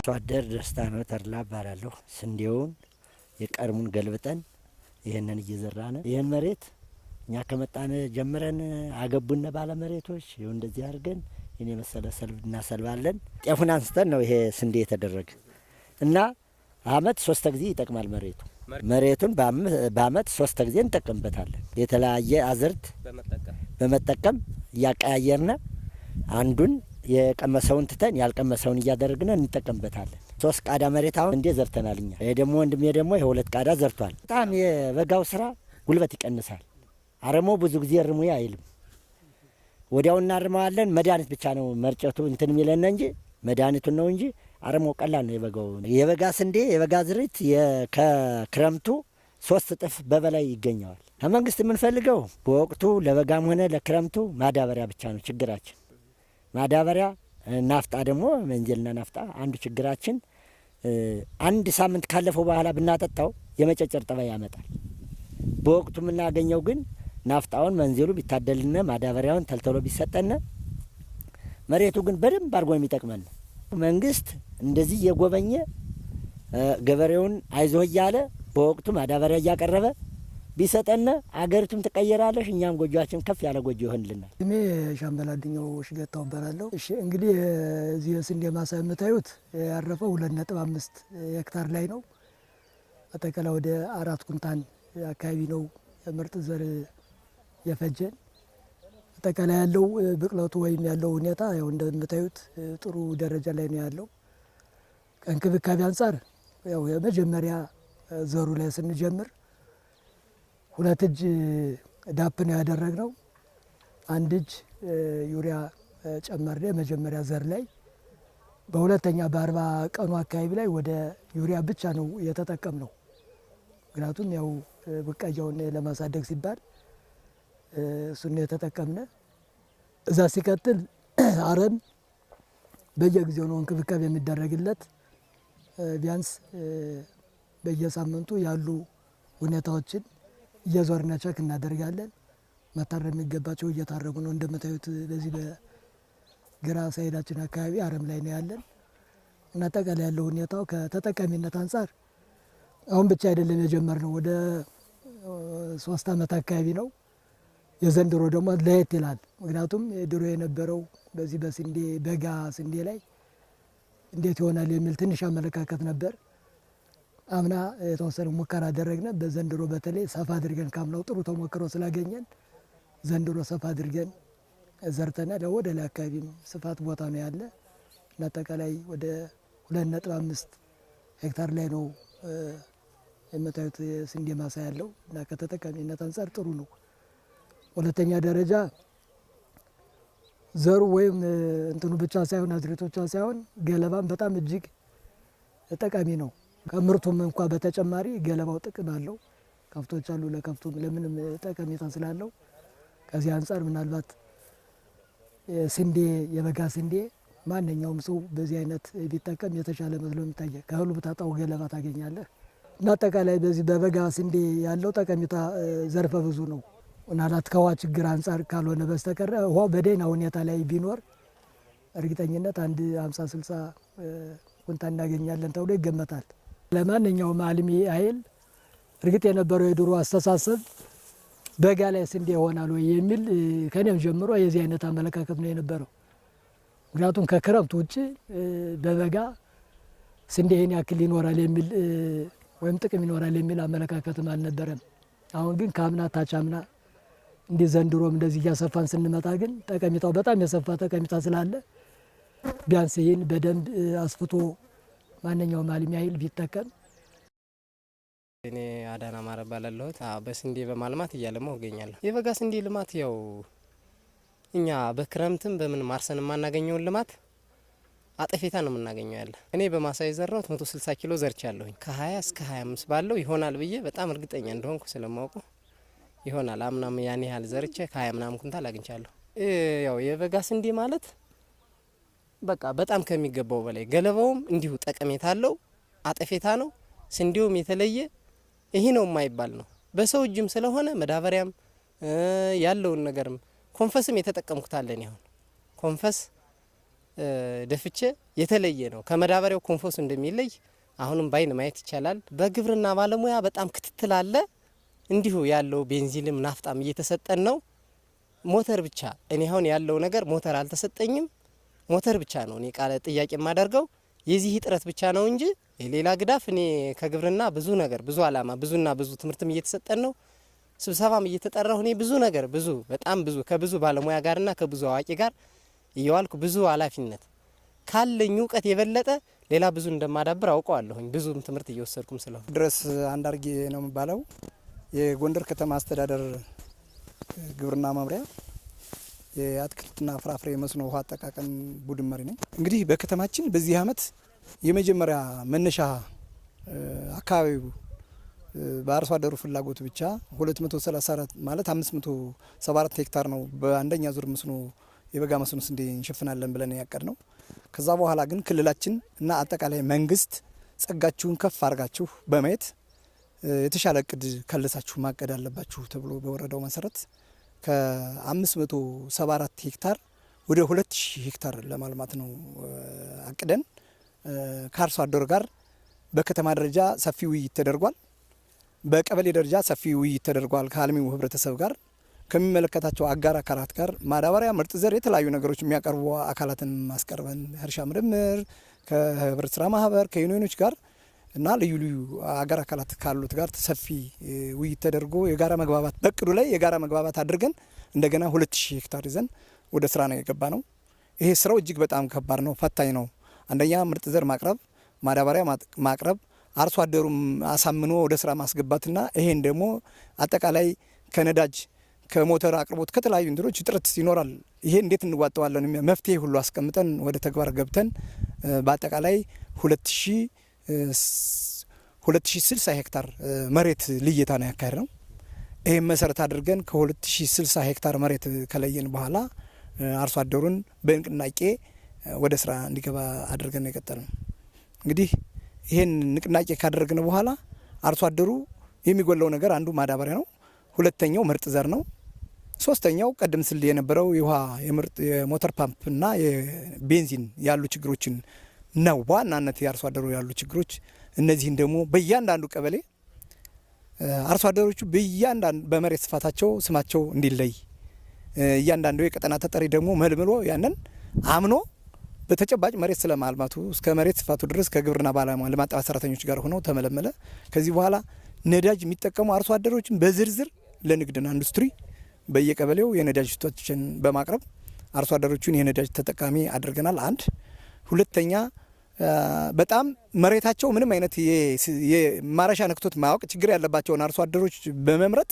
አደር ደስታ ነው ተርላ ባላለሁ ስንዴውን የቀርሙን ገልብጠን ይሄንን እየዘራነ ይሄን መሬት እኛ ከመጣነ ጀምረን አገቡነ ባለ መሬቶች ይሄው እንደዚህ አድርገን እኔ መሰለ ሰልብ እናሰልባለን። ጤፉን አንስተን ነው ይሄ ስንዴ የተደረገ እና አመት 3 ጊዜ ይጠቅማል መሬቱ። መሬቱን በአመት 3 ጊዜ እንጠቀምበታለን። የተለያየ አዝርት በመጠቀም እያቀያየርነ አንዱን የቀመሰውን ትተን ያልቀመሰውን እያደረግነ እንጠቀምበታለን። 3 ቃዳ መሬት አሁን እንዴ ዘርተናል እኛ። ይሄ ደግሞ ወንድሜ ደግሞ የ2 ቃዳ ዘርቷል። በጣም የበጋው ስራ ጉልበት ይቀንሳል። አረሞ ብዙ ጊዜ እርሙ አይልም። ወዲያው እናርመዋለን። መድኃኒት ብቻ ነው መርጨቱ እንትን የሚለን እንጂ መድኃኒቱን ነው እንጂ አረሞ ቀላል ነው። የበጋ ስንዴ የበጋ ዝርት ከክረምቱ 3 እጥፍ በበላይ ይገኛል። ከመንግስት የምንፈልገው በወቅቱ ለበጋም ሆነ ለክረምቱ ማዳበሪያ ብቻ ነው ችግራችን። ማዳበሪያ ናፍጣ ደግሞ መንጀልና ናፍጣ አንዱ ችግራችን። 1 ሳምንት ካለፈው በኋላ ብናጠጣው የመጨጨር ጠባይ ያመጣል። በወቅቱ የምናገኘው ግን ናፍጣውን መንዘሉ ቢታደልና ማዳበሪያውን ተልተሎ ቢሰጠነ መሬቱ ግን በደንብ አድርጎ የሚጠቅመን መንግስት እንደዚህ የጎበኘ ገበሬውን አይዞህ እያለ በወቅቱ ማዳበሪያ እያቀረበ ቢሰጠነ አገሪቱም ትቀየራለሽ፣ እኛም ጎጆአችን ከፍ ያለ ጎጆ ይሆንልናል። እኔ ሻምበል አድኛው ሽገታው እባላለሁ። እሺ እንግዲህ እዚህ ስንዴ ማሳ የምታዩት ያረፈው 2.5 ሄክታር ላይ ነው። አጠቃላይ ወደ 4 ኩንታል አካባቢ ነው ምርጥ ዘር የፈጀን። አጠቃላይ ያለው ብቅለቱ ወይም ያለው ሁኔታ ያው እንደምታዩት ጥሩ ደረጃ ላይ ነው ያለው። ከእንክብካቤ አንጻር ያው የመጀመሪያ ዘሩ ላይ ስንጀምር 2 እጅ ዳፕ ነው ያደረግነው። 1 እጅ ዩሪያ ጨመርነ መጀመሪያ ዘር ላይ። በሁለተኛ በ40 ቀኑ አካባቢ ላይ ወደ ዩሪያ ብቻ ነው የተጠቀምነው። ምክንያቱም ያው ብቃያውን ለማሳደግ ሲባል እሱን የተጠቀምነ። እዛ ሲቀጥል አረም በየጊዜው ነው እንክብካቤ የሚደረግለት። ቢያንስ በየሳምንቱ ያሉ ሁኔታዎችን እየዞርነ ቸክ እናደርጋለን። መታረም የሚገባቸው እየታረሙ ነው። እንደምታዩት በዚህ በግራ ሳይዳችን አካባቢ አረም ላይ ነው ያለን እና አጠቃላይ ያለው ሁኔታው ከተጠቃሚነት አንጻር አሁን ብቻ አይደለም የጀመርነው፣ ወደ 3 አመት አካባቢ ነው። የዘንድሮ ደግሞ ለየት ይላል። ምክንያቱም ድሮ የነበረው በዚህ በስንዴ በጋ ስንዴ ላይ እንዴት ይሆናል የሚል ትንሽ አመለካከት ነበር። አምና የተወሰነ ሙከራ አደረግነ። በዘንድሮ በተለይ ሰፋ አድርገን ካምናው ጥሩ ተሞክሮ ስላገኘን ዘንድሮ ሰፋ አድርገን ዘርተናል። ወደ ላይ አካባቢም ስፋት ቦታ ነው ያለ እና አጠቃላይ ወደ 2.5 ሄክታር ላይ ነው የምታዩት ስንዴ ማሳ ያለው እና ከተጠቃሚነት አንጻር ጥሩ ነው። ሁለተኛ ደረጃ ዘሩ ወይም እንትኑ ብቻ ሳይሆን አዝርዕቱ ብቻ ሳይሆን ገለባም በጣም እጅግ ጠቃሚ ነው። ከምርቱም እንኳን በተጨማሪ ገለባው ጥቅም አለው። ከብቶች አሉ፣ ለከብቱም ለምንም ጠቀሜታ ስላለው ከዚህ አንጻር ምናልባት ስንዴ የበጋ ስንዴ ማንኛውም ሰው በዚህ አይነት ቢጠቀም የተሻለ መስሎ የሚታየ። ከእህሉ ብታጣው ገለባ ታገኛለህ እና አጠቃላይ በዚህ በበጋ ስንዴ ያለው ጠቀሜታ ዘርፈ ብዙ ነው። ምናልባት ከውሃ ችግር አንጻር ካልሆነ በስተቀር ውሃው በደህና ሁኔታ ላይ ቢኖር እርግጠኝነት 50-60 ኩንታል እናገኛለን ተብሎ ይገመታል። ለማንኛውም አልሚ ኃይል እርግጥ የነበረው የድሮ አስተሳሰብ በጋ ላይ ስንዴ ይሆናል ወይ የሚል ከኔም ጀምሮ የዚህ አይነት አመለካከት ነው የነበረው። ምክንያቱም ከክረምት ውጭ በበጋ ስንዴ ይሄን ያክል ይኖራል የሚል ወይም ጥቅም ይኖራል የሚል አመለካከትም አልነበረም። አሁን ግን ከአምና ታች አምና እንዲህ ዘንድሮም እንደዚህ እያሰፋን ስንመጣ ግን ጠቀሜታው በጣም የሰፋ ጠቀሜታ ስላለ ቢያንስ ይህን በደንብ አስፍቶ ማንኛውም አልሚ ኃይል ቢጠቀም። እኔ አዳና ማረ ባላለሁት በስንዴ በማልማት እያለማው እገኛለሁ። የበጋ ስንዴ ልማት ያው እኛ በክረምትም በምን ማርሰን የማናገኘውን ልማት አጠፌታ ነው የምናገኘው ያለ። እኔ በማሳ የዘራሁት 160 ኪሎ ዘርቻለሁኝ። ከ20 እስከ 25 ባለው ይሆናል ብዬ በጣም እርግጠኛ እንደሆንኩ ስለማውቁ ይሆናል። አምናም ያን ያህል ዘርቼ ከ20 ምናምን ኩንታል አግኝቻለሁ። ያው የበጋ ስንዴ ማለት በቃ በጣም ከሚገባው በላይ ገለባውም እንዲሁ ጠቀሜታ አለው፣ አጠፌታ ነው። ስንዴውም የተለየ ይሄ ነው የማይባል ነው። በሰው እጅም ስለሆነ መዳበሪያም ያለውን ነገርም ኮንፈስም የተጠቀምኩት አለኝ። አሁን ኮንፈስ ደፍቼ የተለየ ነው። ከመዳበሪያው ኮምፖስት እንደሚለይ አሁንም ባይን ማየት ይቻላል። በግብርና ባለሙያ በጣም ክትትል አለ። እንዲሁ ያለው ቤንዚንም ናፍጣም እየተሰጠን ነው። ሞተር ብቻ እኔ አሁን ያለው ነገር ሞተር አልተሰጠኝም። ሞተር ብቻ ነው እኔ ቃለ ጥያቄ የማደርገው የዚህ ጥረት ብቻ ነው እንጂ ሌላ ግዳፍ እኔ ከግብርና ብዙ ነገር ብዙ አላማ ብዙና ብዙ ትምህርትም እየተሰጠን ነው። ስብሰባም እየተጠራሁ እኔ ብዙ ነገር ብዙ በጣም ብዙ ከብዙ ባለሙያ ጋርና ከብዙ አዋቂ ጋር እየዋልኩ ብዙ ኃላፊነት ካለኝ እውቀት የበለጠ ሌላ ብዙ እንደማዳብር አውቀዋለሁኝ። ብዙም ትምህርት እየወሰድኩም ስለሆነ ድረስ አንዳርጌ ነው የሚባለው የጎንደር ከተማ አስተዳደር ግብርና መምሪያ የአትክልትና ፍራፍሬ መስኖ ውሃ አጠቃቀም ቡድን መሪ ነኝ። እንግዲህ በከተማችን በዚህ አመት የመጀመሪያ መነሻ አካባቢው በአርሶ አደሩ ፍላጎት ብቻ 234 ማለት 574 ሄክታር ነው በአንደኛ ዙር መስኖ የበጋ መስኖ ስንዴ እንሸፍናለን ብለን ያቀድ ነው። ከዛ በኋላ ግን ክልላችን እና አጠቃላይ መንግስት ጸጋችሁን ከፍ አድርጋችሁ በማየት የተሻለ እቅድ ከለሳችሁ ማቀድ አለባችሁ ተብሎ በወረዳው መሰረት ከ574 ሄክታር ወደ 2000 ሄክታር ለማልማት ነው አቅደን ከአርሶ አደሩ ጋር በከተማ ደረጃ ሰፊ ውይይት ተደርጓል። በቀበሌ ደረጃ ሰፊ ውይይት ተደርጓል። ከአልሚው ህብረተሰብ ጋር ከሚመለከታቸው አጋር አካላት ጋር ማዳበሪያ፣ ምርጥ ዘር፣ የተለያዩ ነገሮች የሚያቀርቡ አካላትን ማስቀርበን እርሻ ምርምር ከህብረት ስራ ማህበር ከዩኒዮኖች ጋር እና ልዩ ልዩ አጋር አካላት ካሉት ጋር ሰፊ ውይይት ተደርጎ የጋራ መግባባት በእቅዱ ላይ የጋራ መግባባት አድርገን እንደገና 2000 ሄክታር ይዘን ወደ ስራ ነው የገባ ነው። ይሄ ስራው እጅግ በጣም ከባድ ነው፣ ፈታኝ ነው። አንደኛ ምርጥ ዘር ማቅረብ፣ ማዳበሪያ ማቅረብ፣ አርሶ አደሩም አሳምኖ ወደ ስራ ማስገባትና ይሄን ደግሞ አጠቃላይ ከነዳጅ ከሞተር አቅርቦት ከተለያዩ እንትኖች እጥረት ይኖራል። ይሄ እንዴት እንዋጣዋለን መፍትሄ ሁሉ አስቀምጠን ወደ ተግባር ገብተን በአጠቃላይ 2060 ሄክታር መሬት ልየታ ነው ያካሄድ ነው። ይህም መሰረት አድርገን ከ2060 ሄክታር መሬት ከለየን በኋላ አርሶ አደሩን በንቅናቄ ወደ ስራ እንዲገባ አድርገን ነው የቀጠል ነው። እንግዲህ ይህን ንቅናቄ ካደረግን በኋላ አርሶ አደሩ የሚጎለው ነገር አንዱ ማዳበሪያ ነው። ሁለተኛው ምርጥ ዘር ነው። ሶስተኛው ቀደም ሲል የነበረው የውሃ የሞተር ፓምፕ እና የቤንዚን ያሉ ችግሮችን ነው በዋናነት የአርሶ አደሩ ያሉ ችግሮች። እነዚህን ደግሞ በእያንዳንዱ ቀበሌ አርሶ አደሮቹ በእያንዳንዱ በመሬት ስፋታቸው ስማቸው እንዲለይ እያንዳንዱ የቀጠና ተጠሪ ደግሞ መልምሎ ያንን አምኖ በተጨባጭ መሬት ስለማልማቱ እስከ መሬት ስፋቱ ድረስ ከግብርና ባለሙያ ልማት ሰራተኞች ጋር ሆነው ተመለመለ። ከዚህ በኋላ ነዳጅ የሚጠቀሙ አርሶ አደሮችን በዝርዝር ለንግድና ኢንዱስትሪ በየቀበሌው የነዳጅ ሽቶችን በማቅረብ አርሶ አደሮቹን የነዳጅ ተጠቃሚ አድርገናል። አንድ ሁለተኛ በጣም መሬታቸው ምንም አይነት የማረሻ ነክቶት ማያውቅ ችግር ያለባቸውን አርሶ አደሮች በመምረጥ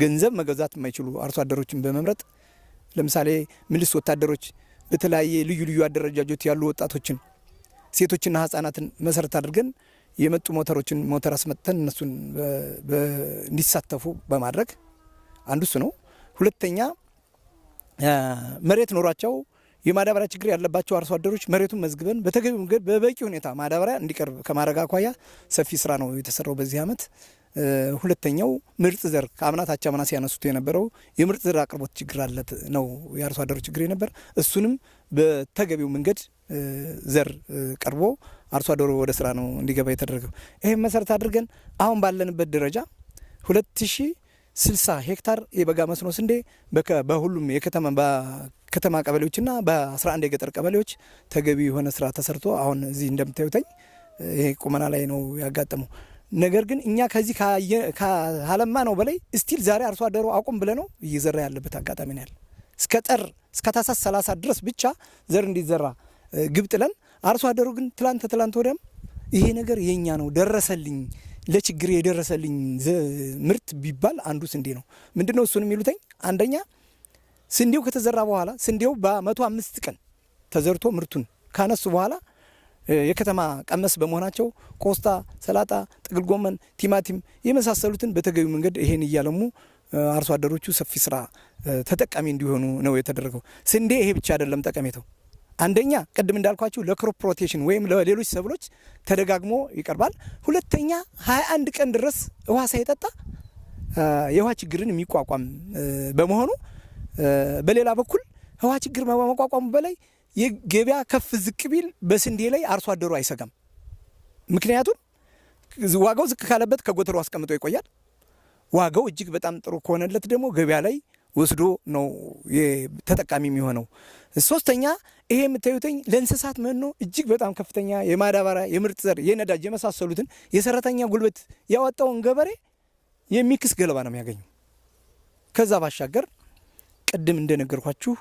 ገንዘብ መገዛት የማይችሉ አርሶ አደሮችን በመምረጥ ለምሳሌ ሚሊስ ወታደሮች በተለያየ ልዩ ልዩ አደረጃጆት ያሉ ወጣቶችን ሴቶችና ህጻናትን መሰረት አድርገን የመጡ ሞተር አስመጥተን እነሱን እንዲሳተፉ በማድረግ አንዱ እሱ ነው። ሁለተኛ መሬት ኖሯቸው የማዳበሪያ ችግር ያለባቸው አርሶ አደሮች መሬቱን መዝግበን በተገቢው መንገድ በበቂ ሁኔታ ማዳበሪያ እንዲቀርብ ከማድረግ አኳያ ሰፊ ስራ ነው የተሰራው በዚህ አመት። ሁለተኛው ምርጥ ዘር ከአምናት አቻምና ሲያነሱት የነበረው የምርጥ ዘር አቅርቦት ችግር አለ ነው የአርሶ አደሩ ችግር የነበር። እሱንም በተገቢው መንገድ ዘር ቀርቦ አርሶ አደሩ ወደ ስራ ነው እንዲገባ የተደረገው። ይሄን መሰረት አድርገን አሁን ባለንበት ደረጃ 2060 ሄክታር የበጋ መስኖ ስንዴ በሁሉም የከተማ ቀበሌዎችና በ11 የገጠር ቀበሌዎች ተገቢ የሆነ ስራ ተሰርቶ አሁን እዚህ እንደምታዩተኝ ይሄ ቁመና ላይ ነው ያጋጠመው። ነገር ግን እኛ ከዚህ ካለማ ነው በላይ ስቲል ዛሬ አርሶ አደሩ አቁም ብለ ነው እየዘራ ያለበት አጋጣሚ ነው ያለ። እስከ ታህሳስ 30 ድረስ ብቻ ዘር እንዲዘራ ግብ ጥለን አርሶ አደሩ ግን ትላንት ወዲያም ይሄ ነገር የኛ ነው ደረሰልኝ ለችግር የደረሰልኝ ምርት ቢባል አንዱ ስንዴ ነው። ምንድነው እሱን የሚሉተኝ አንደኛ ስንዴው ከተዘራ በኋላ ስንዴው በ105 ቀን ተዘርቶ ምርቱን ካነሱ በኋላ የከተማ ቀመስ በመሆናቸው ቆስጣ፣ ሰላጣ፣ ጥቅል ጎመን፣ ቲማቲም የመሳሰሉትን በተገቢው መንገድ ይሄን እያለሙ አርሶ አደሮቹ ሰፊ ስራ ተጠቃሚ እንዲሆኑ ነው የተደረገው። ስንዴ ይሄ ብቻ አይደለም ጠቀሜታው። አንደኛ ቅድም እንዳልኳችሁ ለክሮፕ ፕሮቴክሽን ወይም ለሌሎች ሰብሎች ተደጋግሞ ይቀርባል። ሁለተኛ 21 ቀን ድረስ ውሃ ሳይጠጣ የውሃ ችግርን የሚቋቋም በመሆኑ በሌላ በኩል ውሃ ችግር በመቋቋሙ በላይ የገበያ ከፍ ዝቅ ቢል በስንዴ ላይ አርሶ አደሩ አይሰጋም። ምክንያቱም ዋጋው ዝቅ ካለበት ከጎተሩ አስቀምጦ ይቆያል። ዋጋው እጅግ በጣም ጥሩ ከሆነለት ደግሞ ገበያ ላይ ወስዶ ነው ተጠቃሚ የሚሆነው። ሶስተኛ ይሄ የምታዩትኝ ለእንስሳት መኖ እጅግ በጣም ከፍተኛ የማዳበሪያ፣ የምርጥ ዘር፣ የነዳጅ የመሳሰሉትን የሰራተኛ ጉልበት ያወጣውን ገበሬ የሚክስ ገለባ ነው የሚያገኘው። ከዛ ባሻገር ቅድም እንደነገርኳችሁ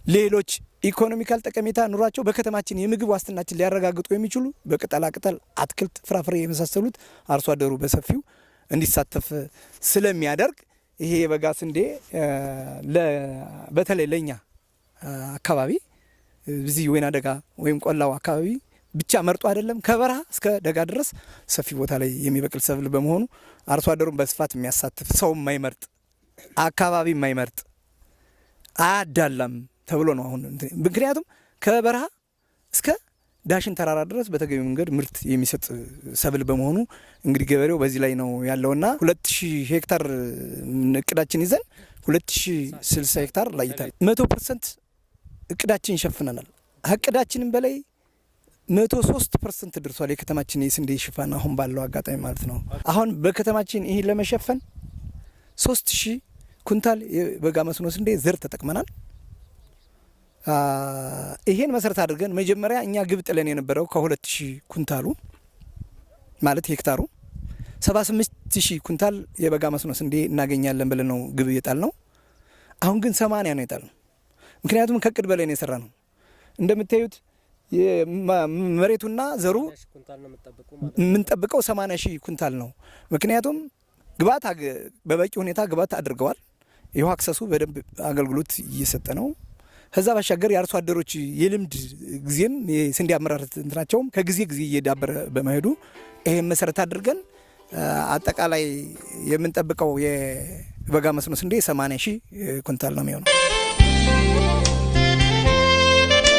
ሌሎች ኢኮኖሚካል ጠቀሜታ ኑሯቸው በከተማችን የምግብ ዋስትናችን ሊያረጋግጡ የሚችሉ በቅጠላቅጠል፣ አትክልት፣ ፍራፍሬ የመሳሰሉት አርሶ አደሩ በሰፊው እንዲሳተፍ ስለሚያደርግ ይሄ የበጋ ስንዴ በተለይ ለኛ አካባቢ እዚህ ወይና ደጋ ወይም ቆላው አካባቢ ብቻ መርጦ አይደለም ከበረሃ እስከ ደጋ ድረስ ሰፊ ቦታ ላይ የሚበቅል ሰብል በመሆኑ አርሶ አደሩን በስፋት የሚያሳትፍ ሰው የማይመርጥ አካባቢ የማይመርጥ አያዳላም ተብሎ ነው አሁን። ምክንያቱም ከበረሃ እስከ ዳሽን ተራራ ድረስ በተገቢ መንገድ ምርት የሚሰጥ ሰብል በመሆኑ እንግዲህ ገበሬው በዚህ ላይ ነው ያለውና 2000 ሄክታር እቅዳችን ይዘን 2060 ሄክታር ላይታል 100% እቅዳችን ይሸፍናል። እቅዳችንም በላይ 103% ደርሷል። የከተማችን የስንዴ ሽፋን አሁን ባለው አጋጣሚ ማለት ነው። አሁን በከተማችን ይሄን ለመሸፈን 3000 ኩንታል የበጋ መስኖ ስንዴ ዘር ተጠቅመናል። ይሄን መሰረት አድርገን መጀመሪያ እኛ ግብ ጥለን የነበረው ከ2000 ኩንታሉ ማለት ሄክታሩ 78000 ኩንታል የበጋ መስኖ ስንዴ እናገኛለን ብለን ነው ግብ የጣል ነው። አሁን ግን 80 ነው የጣል ነው። ምክንያቱም ከቅድ በላይ ነው የሰራ ነው። እንደምታዩት መሬቱና ዘሩ የምንጠብቀው 80000 ኩንታል ነው። ምክንያቱም ግባት በበቂ ሁኔታ ግባት አድርገዋል። ይኸው አክሰሱ በደንብ አገልግሎት እየሰጠ ነው። ከዛ ባሻገር የአርሶ አደሮች የልምድ ጊዜም የስንዴ አመራረት እንትናቸውም ከጊዜ ጊዜ እየዳበረ በመሄዱ ይሄን መሰረት አድርገን አጠቃላይ የምንጠብቀው የበጋ መስኖ ስንዴ 80000 ኩንታል ነው የሚሆነው።